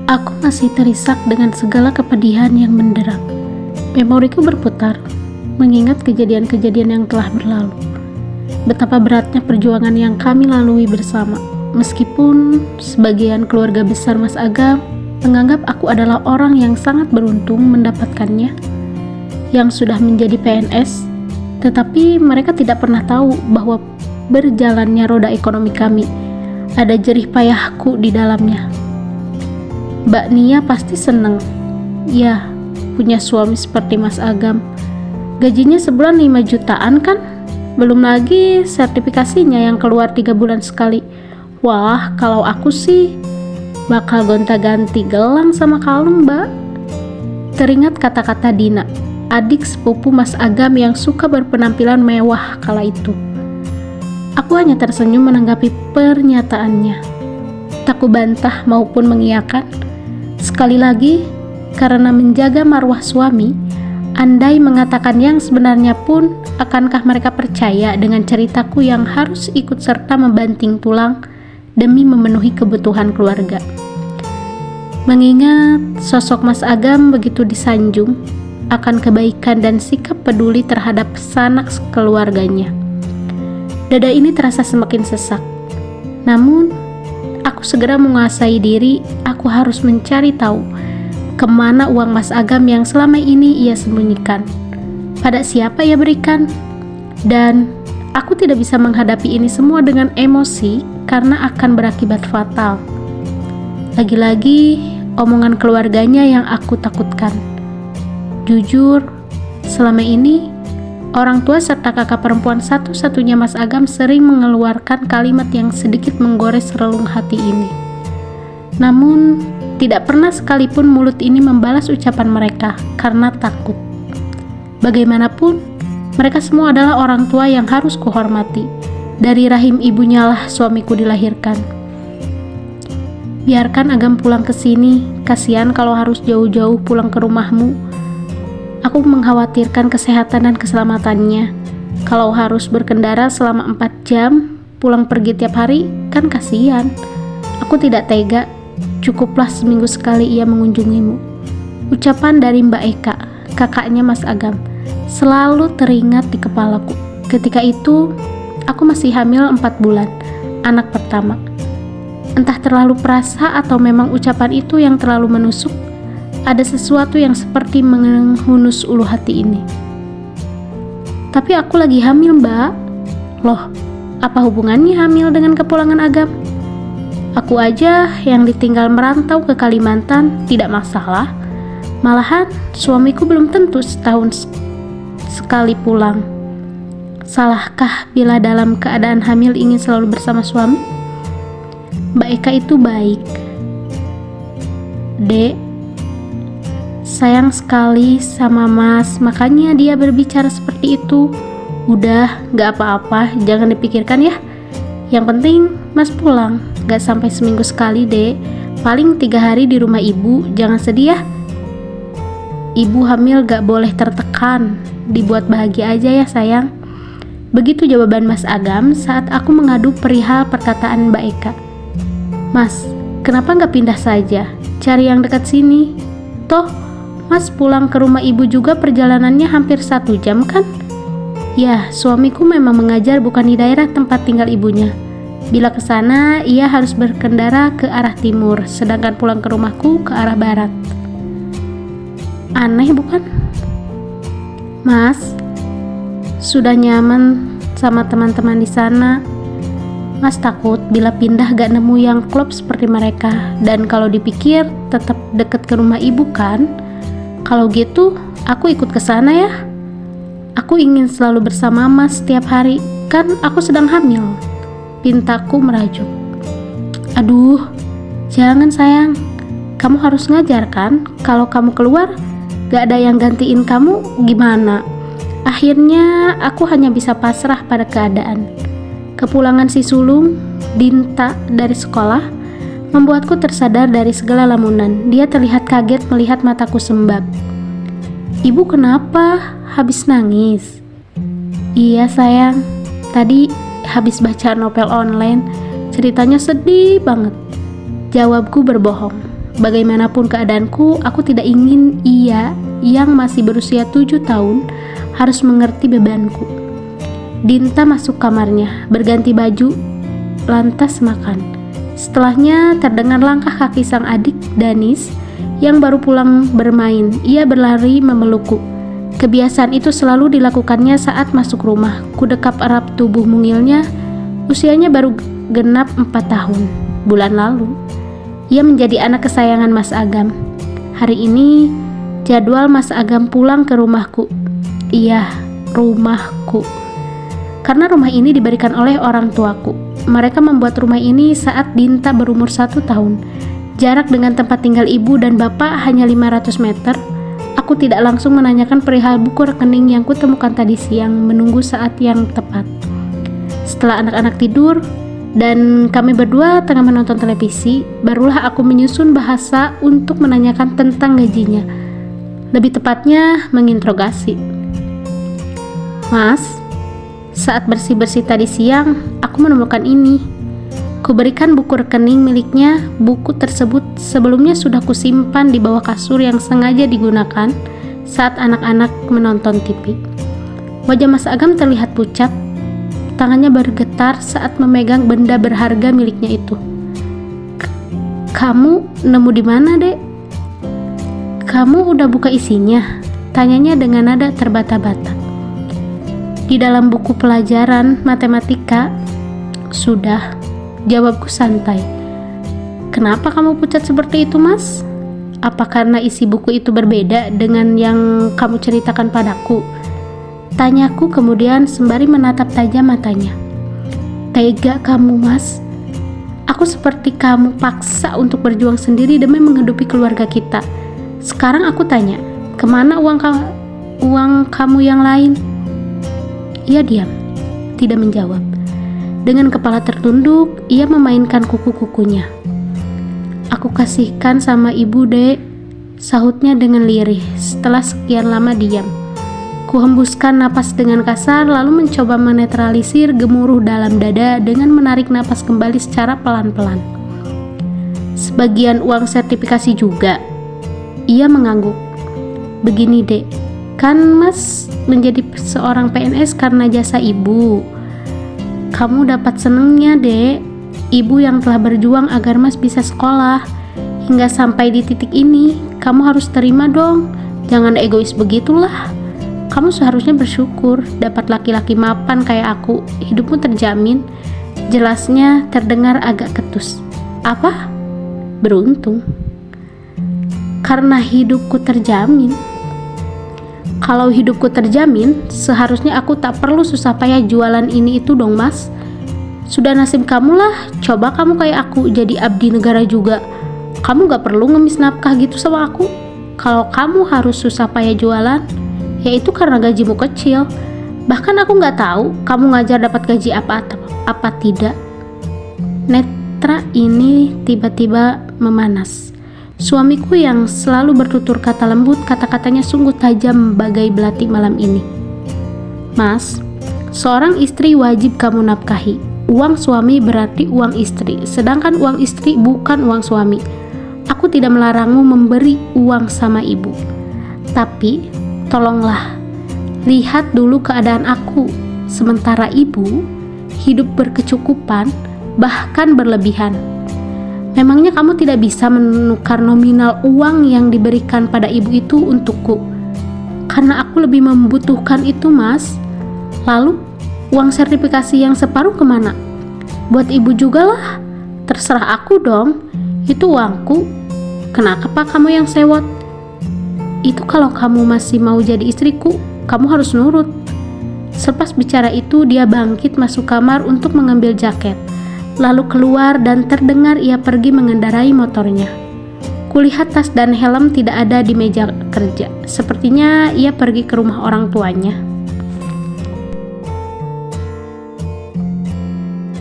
Aku masih terisak dengan segala kepedihan yang menderak. Memoriku berputar, mengingat kejadian-kejadian yang telah berlalu. Betapa beratnya perjuangan yang kami lalui bersama. Meskipun sebagian keluarga besar Mas Agam menganggap aku adalah orang yang sangat beruntung mendapatkannya, yang sudah menjadi PNS, tetapi mereka tidak pernah tahu bahwa berjalannya roda ekonomi kami ada jerih payahku di dalamnya. Mbak Nia pasti seneng, ya, punya suami seperti Mas Agam. Gajinya sebulan 5 jutaan kan? Belum lagi sertifikasinya yang keluar 3 bulan sekali. Wah, kalau aku sih bakal gonta-ganti gelang sama kalung, Mbak. Teringat kata-kata Dina, adik sepupu Mas Agam yang suka berpenampilan mewah kala itu. Aku hanya tersenyum menanggapi pernyataannya. Tak kubantah maupun mengiyakan. Sekali lagi, karena menjaga marwah suami, andai mengatakan yang sebenarnya pun, akankah mereka percaya dengan ceritaku yang harus ikut serta membanting tulang demi memenuhi kebutuhan keluarga? Mengingat sosok Mas Agam begitu disanjung akan kebaikan dan sikap peduli terhadap sanak keluarganya, dada ini terasa semakin sesak. Namun, aku segera menguasai diri. Aku harus mencari tahu kemana uang Mas Agam yang selama ini ia sembunyikan. Pada siapa ia berikan? Dan aku tidak bisa menghadapi ini semua dengan emosi karena akan berakibat fatal. Lagi-lagi omongan keluarganya yang aku takutkan. Jujur, selama ini orang tua serta kakak perempuan satu-satunya Mas Agam sering mengeluarkan kalimat yang sedikit menggores relung hati ini. Namun, tidak pernah sekalipun mulut ini membalas ucapan mereka karena takut. Bagaimanapun, mereka semua adalah orang tua yang harus kuhormati. Dari rahim ibunya lah suamiku dilahirkan. Biarkan Agam pulang ke sini, kasihan kalau harus jauh-jauh pulang ke rumahmu. Aku mengkhawatirkan kesehatan dan keselamatannya. Kalau harus berkendara selama 4 jam, pulang pergi tiap hari, kan kasihan. Aku tidak tega. Cukuplah seminggu sekali ia mengunjungimu. Ucapan dari Mbak Eka, kakaknya Mas Agam, selalu teringat di kepalaku. Ketika itu, aku masih hamil 4 bulan, anak pertama. Entah terlalu perasa atau memang ucapan itu yang terlalu menusuk, ada sesuatu yang seperti menghunus ulu hati ini. Tapi aku lagi hamil, Mbak. Loh, apa hubungannya hamil dengan kepulangan Agam? Aku aja yang ditinggal merantau ke Kalimantan tidak masalah. Malahan suamiku belum tentu setahun sekali pulang. Salahkah bila dalam keadaan hamil ingin selalu bersama suami? Mbak Eka itu baik. Dek, sayang sekali sama Mas, makanya dia berbicara seperti itu. Udah, gak apa-apa, jangan dipikirkan ya. Yang penting Mas pulang, gak sampai seminggu sekali dek. Paling 3 hari di rumah ibu, jangan sedih ya. Ibu hamil gak boleh tertekan, dibuat bahagia aja ya sayang. Begitu jawaban Mas Agam saat aku mengadu perihal perkataan Mbak Eka. Mas, kenapa gak pindah saja, cari yang dekat sini? Toh, Mas pulang ke rumah ibu juga perjalanannya hampir 1 jam kan? Ya, suamiku memang mengajar bukan di daerah tempat tinggal ibunya. Bila ke sana, ia harus berkendara ke arah timur, sedangkan pulang ke rumahku ke arah barat. Aneh bukan? Mas, sudah nyaman sama teman-teman di sana. Mas takut bila pindah gak nemu yang klop seperti mereka. Dan kalau dipikir tetap deket ke rumah ibu kan? Kalau gitu, aku ikut ke sana ya. Aku ingin selalu bersama Mas setiap hari, kan aku sedang hamil. Pintaku merajuk. Aduh, jangan sayang. Kamu harus ngajar kan? Kalau kamu keluar, gak ada yang gantiin kamu, gimana? Akhirnya aku hanya bisa pasrah pada keadaan. Kepulangan si sulung, Dinta, dari sekolah membuatku tersadar dari segala lamunan. Dia terlihat kaget melihat mataku sembab. Ibu kenapa? Habis nangis? Iya sayang, tadi habis baca novel online, ceritanya sedih banget. Jawabku berbohong. Bagaimanapun keadaanku, aku tidak ingin ia yang masih berusia 7 tahun harus mengerti bebanku. Dinta masuk kamarnya, berganti baju, lantas makan. Setelahnya terdengar langkah kaki sang adik Danis yang baru pulang bermain. Ia berlari memelukku. Kebiasaan itu selalu dilakukannya saat masuk rumah. Kudekap erat tubuh mungilnya. Usianya baru genap 4 tahun. Bulan lalu ia menjadi anak kesayangan Mas Agam. Hari ini jadwal Mas Agam pulang ke rumahku. Iya, rumahku. Karena rumah ini diberikan oleh orang tuaku. Mereka membuat rumah ini saat Dinta berumur 1 tahun. Jarak dengan tempat tinggal ibu dan bapak hanya 500 meter. Aku tidak langsung menanyakan perihal buku rekening yang kutemukan tadi siang, menunggu saat yang tepat. Setelah anak-anak tidur dan kami berdua tengah menonton televisi, barulah aku menyusun bahasa untuk menanyakan tentang gajinya. Lebih tepatnya menginterogasi. Mas, saat bersih-bersih tadi siang, aku menemukan ini. Kuberikan buku rekening miliknya. Buku tersebut sebelumnya sudah kusimpan di bawah kasur yang sengaja digunakan saat anak-anak menonton TV. Wajah Mas Agam terlihat pucat. Tangannya bergetar saat memegang benda berharga miliknya itu. Kamu nemu di mana, Dek? Kamu udah buka isinya? Tanyanya dengan nada terbata-bata. Di dalam buku pelajaran matematika. Sudah, jawabku santai. Kenapa kamu pucat seperti itu, Mas? Apa karena isi buku itu berbeda dengan yang kamu ceritakan padaku? Tanyaku kemudian sembari menatap tajam matanya. Tega kamu, Mas. Aku seperti kamu paksa untuk berjuang sendiri demi menghidupi keluarga kita. Sekarang aku tanya, kemana uang kamu yang lain? Ia diam, tidak menjawab. Dengan kepala tertunduk, ia memainkan kuku-kukunya. Aku kasihkan sama ibu, Dek, sahutnya dengan lirih setelah sekian lama diam. Kuhembuskan napas dengan kasar lalu mencoba menetralisir gemuruh dalam dada dengan menarik napas kembali secara pelan-pelan. Sebagian uang sertifikasi juga. Ia mengangguk. Begini, Dek, kan Mas menjadi seorang PNS karena jasa ibu. Kamu dapat senengnya, Dek. Ibu yang telah berjuang agar Mas bisa sekolah hingga sampai di titik ini. Kamu harus terima dong. Jangan egois begitulah. Kamu seharusnya bersyukur dapat laki-laki mapan kayak aku. Hidupmu terjamin. Jelasnya terdengar agak ketus. Apa? Beruntung. Karena hidupku terjamin. Kalau hidupku terjamin, seharusnya aku tak perlu susah payah jualan ini itu dong, Mas. Sudah nasib kamu lah. Coba kamu kayak aku jadi abdi negara juga. Kamu gak perlu ngemis nafkah gitu sama aku. Kalau kamu harus susah payah jualan, yaitu karena gajimu kecil. Bahkan aku gak tahu kamu ngajar dapat gaji apa tidak. Netra ini tiba-tiba memanas. Suamiku yang selalu bertutur kata lembut, kata-katanya sungguh tajam bagai belati malam ini. Mas, seorang istri wajib kamu nafkahi. Uang suami berarti uang istri, sedangkan uang istri bukan uang suami. Aku tidak melarangmu memberi uang sama ibu. Tapi, tolonglah, lihat dulu keadaan aku. Sementara ibu hidup berkecukupan, bahkan berlebihan. Memangnya kamu tidak bisa menukar nominal uang yang diberikan pada ibu itu untukku? Karena aku lebih membutuhkan itu, Mas. Lalu, uang sertifikasi yang separuh kemana? Buat ibu juga lah. Terserah aku dong. Itu uangku. Kenapa kamu yang sewot? Itu kalau kamu masih mau jadi istriku, kamu harus nurut. Selepas bicara itu, dia bangkit masuk kamar untuk mengambil jaket. Lalu keluar dan terdengar ia pergi mengendarai motornya. Kulihat tas dan helm tidak ada di meja kerja. Sepertinya ia pergi ke rumah orang tuanya.